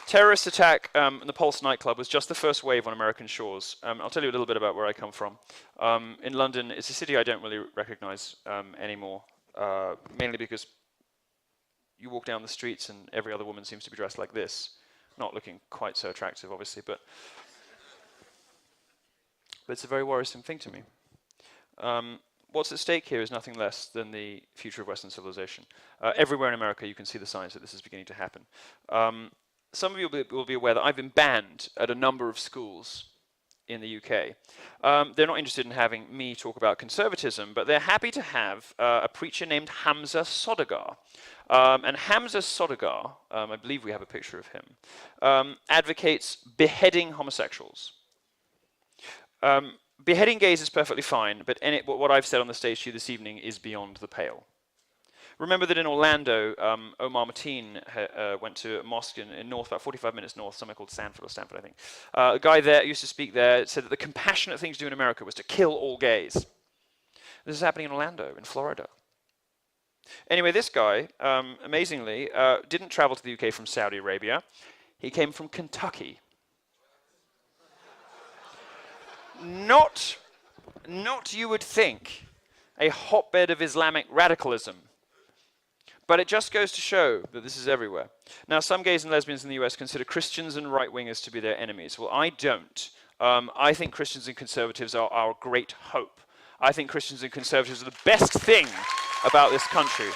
terrorist attack in the Pulse nightclub was just the first wave on American shores. I'll tell you a little bit about where I come from. In London, it's a city I don't really recognize anymore, mainly because you walk down the streets and every other woman seems to be dressed like this. Not looking quite so attractive, obviously, but it's a very worrisome thing to me. What's at stake here is nothing less than the future of Western civilization. Everywhere in America you can see the signs that this is beginning to happen. Some of you will be aware that I've been banned at a number of schools in the UK. They're not interested in having me talk about conservatism, but they're happy to have a preacher named Hamza Sodagar. And Hamza Sodagar, I believe we have a picture of him, advocates beheading homosexuals. Beheading gays is perfectly fine, but what I've said on the stage to you this evening is beyond the pale. Remember that in Orlando, Omar Mateen went to a mosque in north, about 45 minutes north, somewhere called Stanford, I think. A guy there used to speak there, said that the compassionate thing to do in America was to kill all gays. This is happening in Orlando, in Florida. Anyway, this guy, amazingly, didn't travel to the UK from Saudi Arabia. He came from Kentucky. Not you would think, a hotbed of Islamic radicalism. But it just goes to show that this is everywhere. Now, some gays and lesbians in the US consider Christians and right-wingers to be their enemies. Well, I don't. I think Christians and conservatives are our great hope. I think Christians and conservatives are the best thing about this country.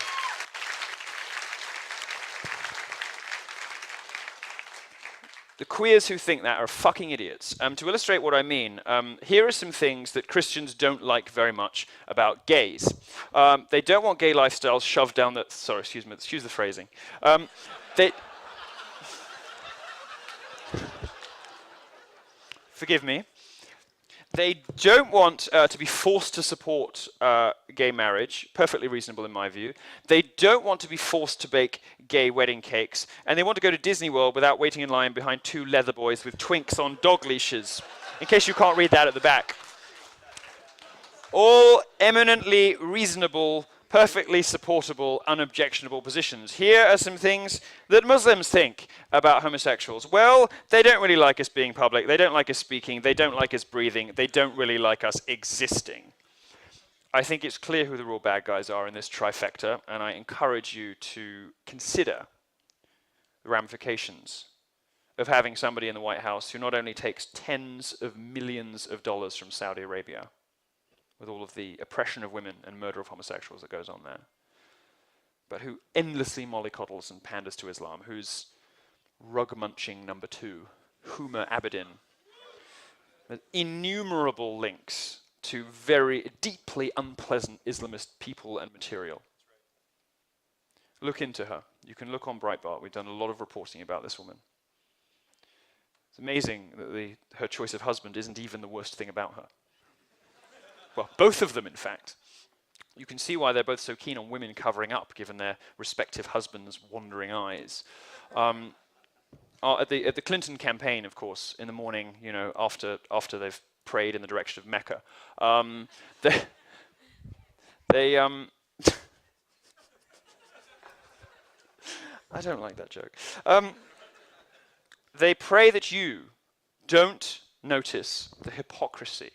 The queers who think that are fucking idiots. To illustrate what I mean, here are some things that Christians don't like very much about gays. They don't want gay lifestyles shoved down the... Sorry, excuse the phrasing. Forgive me. They don't want to be forced to support gay marriage, perfectly reasonable in my view. They don't want to be forced to bake gay wedding cakes, and they want to go to Disney World without waiting in line behind two leather boys with twinks on dog leashes, in case you can't read that at the back. All eminently reasonable, perfectly supportable, unobjectionable positions. Here are some things that Muslims think about homosexuals. Well, they don't really like us being public, they don't like us speaking, they don't like us breathing, they don't really like us existing. I think it's clear who the real bad guys are in this trifecta, and I encourage you to consider the ramifications of having somebody in the White House who not only takes tens of millions of dollars from Saudi Arabia, with all of the oppression of women and murder of homosexuals that goes on there, but who endlessly mollycoddles and panders to Islam, who's rug-munching number 2, Huma Abedin. Innumerable links to very deeply unpleasant Islamist people and material. Look into her. You can look on Breitbart. We've done a lot of reporting about this woman. It's amazing that her choice of husband isn't even the worst thing about her. Well, both of them, in fact. You can see why they're both so keen on women covering up, given their respective husbands' wandering eyes. At the Clinton campaign, of course, in the morning, you know, after they've prayed in the direction of Mecca, they I don't like that joke. They pray that you don't notice the hypocrisy.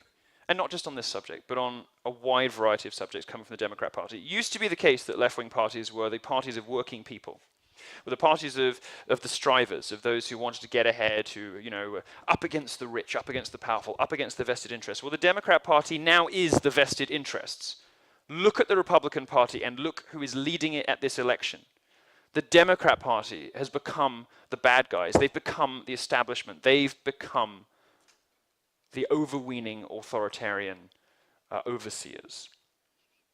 And not just on this subject, but on a wide variety of subjects coming from the Democrat Party. It used to be the case that left-wing parties were the parties of working people, were the parties of the strivers, of those who wanted to get ahead, who, you know, up against the rich, up against the powerful, up against the vested interests. Well, the Democrat Party now is the vested interests. Look at the Republican Party and look who is leading it at this election. The Democrat Party has become the bad guys. They've become the establishment. They've become the overweening authoritarian overseers.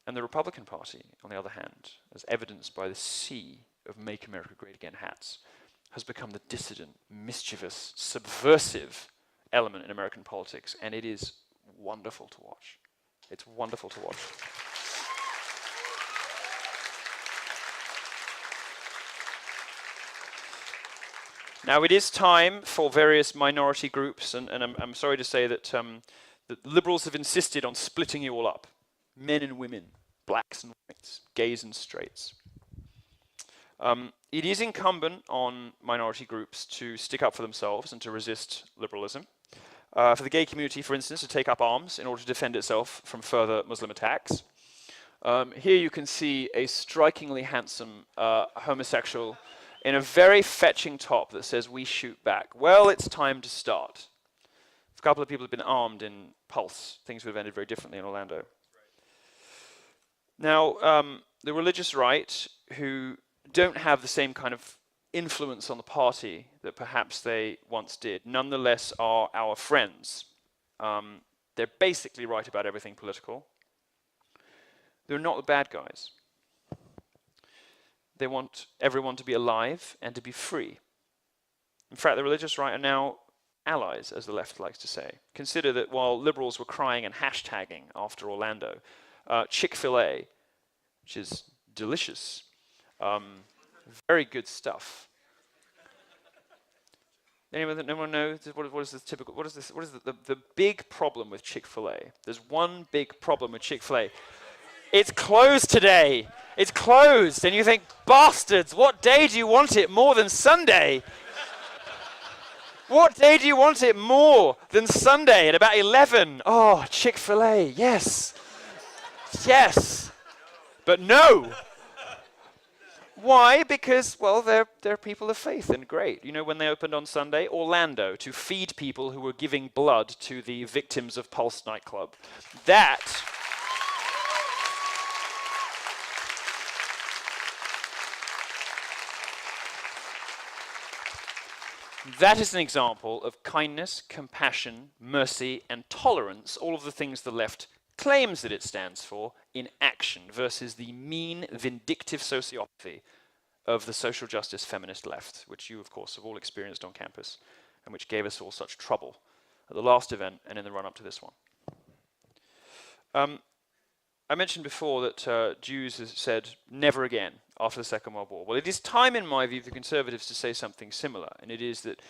And the Republican Party, on the other hand, as evidenced by the sea of Make America Great Again hats, has become the dissident, mischievous, subversive element in American politics, and it is wonderful to watch. It's wonderful to watch. Now, it is time for various minority groups, and I'm sorry to say that the liberals have insisted on splitting you all up. Men and women, blacks and whites, gays and straights. it is incumbent on minority groups to stick up for themselves and to resist liberalism. For the gay community, for instance, to take up arms in order to defend itself from further Muslim attacks. Here you can see a strikingly handsome homosexual in a very fetching top that says, "We shoot back." Well, it's time to start. If a couple of people had been armed in Pulse, things would have ended very differently in Orlando. Now, the religious right, who don't have the same kind of influence on the party that perhaps they once did, nonetheless are our friends. They're basically right about everything political. They're not the bad guys. They want everyone to be alive and to be free. In fact, the religious right are now allies, as the left likes to say. Consider that while liberals were crying and hashtagging after Orlando, Chick-fil-A, which is delicious, very good stuff. Anyone know what is this typical? What is this? What is the big problem with Chick-fil-A? There's one big problem with Chick-fil-A. It's closed today. It's closed, and you think, bastards! What day do you want it more than Sunday? What day do you want it more than Sunday at about 11? Oh, Chick-fil-A, yes, yes, but no. Why? Because, well, they're people of faith, and great. You know when they opened on Sunday? Orlando, to feed people who were giving blood to the victims of Pulse nightclub. That is an example of kindness, compassion, mercy, and tolerance, all of the things the left claims that it stands for, in action, versus the mean, vindictive sociopathy of the social justice feminist left, which you, of course, have all experienced on campus, and which gave us all such trouble at the last event and in the run-up to this one. I mentioned before that Jews have said never again after the Second World War. Well, it is time, in my view, for conservatives to say something similar, and it is that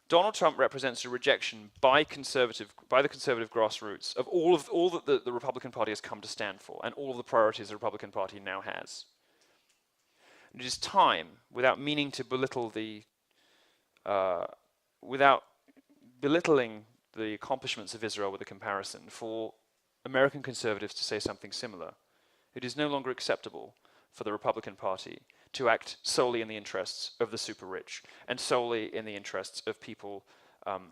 Donald Trump represents a rejection by the conservative grassroots of all that the Republican Party has come to stand for, and all of the priorities the Republican Party now has. And it is time, without meaning to belittle without belittling the accomplishments of Israel with a comparison, for American conservatives to say something similar. It is no longer acceptable for the Republican Party to act solely in the interests of the super rich and solely in the interests of people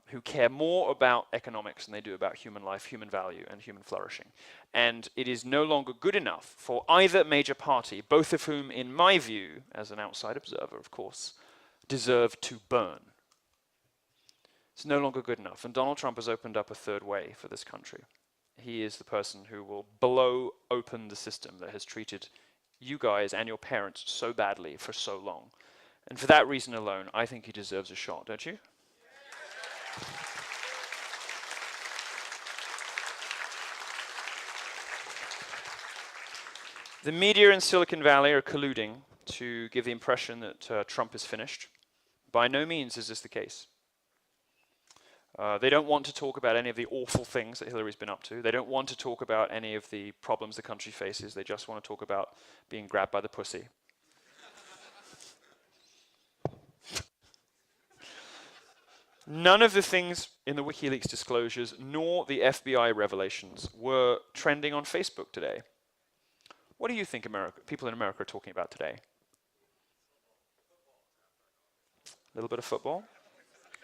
who care more about economics than they do about human life, human value, and human flourishing. And it is no longer good enough for either major party, both of whom, in my view, as an outside observer, of course, deserve to burn. It's no longer good enough. And Donald Trump has opened up a third way for this country. He is the person who will blow open the system that has treated you guys and your parents so badly for so long. And for that reason alone, I think he deserves a shot, don't you? The media in Silicon Valley are colluding to give the impression that Trump is finished. By no means is this the case. They don't want to talk about any of the awful things that Hillary's been up to. They don't want to talk about any of the problems the country faces. They just want to talk about being grabbed by the pussy. None of the things in the WikiLeaks disclosures nor the FBI revelations were trending on Facebook today. What do you think people in America are talking about today? A little bit of football?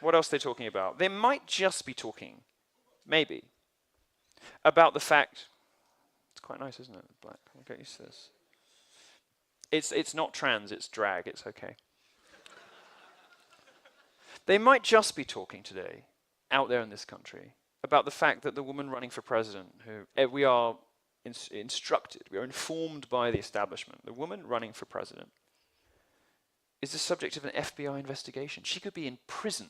What else are they talking about? They might just be talking, maybe, about the fact, it's quite nice, isn't it, black? I'll get used to this. It's not trans, it's drag, it's okay. They might just be talking today, out there in this country, about the fact that the woman running for president, who we are instructed, we are informed by the establishment, the woman running for president is the subject of an FBI investigation. She could be in prison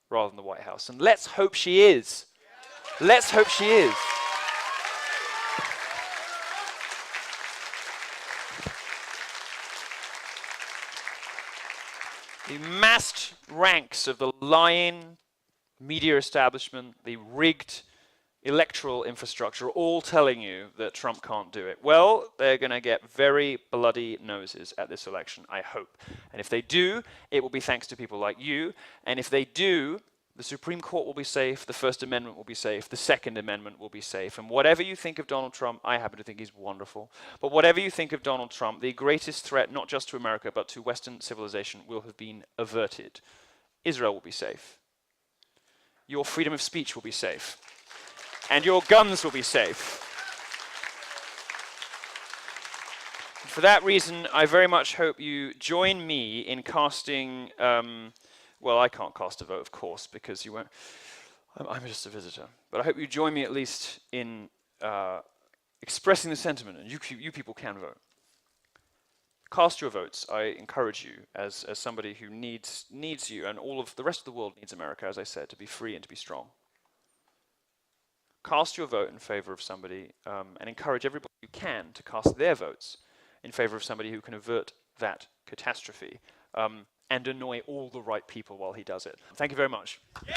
rather than the White House. And let's hope she is. Let's hope she is. The massed ranks of the lying media establishment, the rigged electoral infrastructure are all telling you that Trump can't do it. Well, they're going to get very bloody noses at this election, I hope. And if they do, it will be thanks to people like you. And if they do, the Supreme Court will be safe, the First Amendment will be safe, the Second Amendment will be safe. And whatever you think of Donald Trump, I happen to think he's wonderful. But whatever you think of Donald Trump, the greatest threat, not just to America, but to Western civilization, will have been averted. Israel will be safe. Your freedom of speech will be safe. And your guns will be safe. For that reason, I very much hope you join me in casting, well, I can't cast a vote, of course, because you won't, I'm just a visitor. But I hope you join me at least in expressing the sentiment, and you people can vote. Cast your votes. I encourage you, as somebody who needs you, and all of the rest of the world needs America, as I said, to be free and to be strong. Cast your vote in favor of somebody, and encourage everybody who can to cast their votes in favor of somebody who can avert that catastrophe and annoy all the right people while he does it. Thank you very much. Yeah.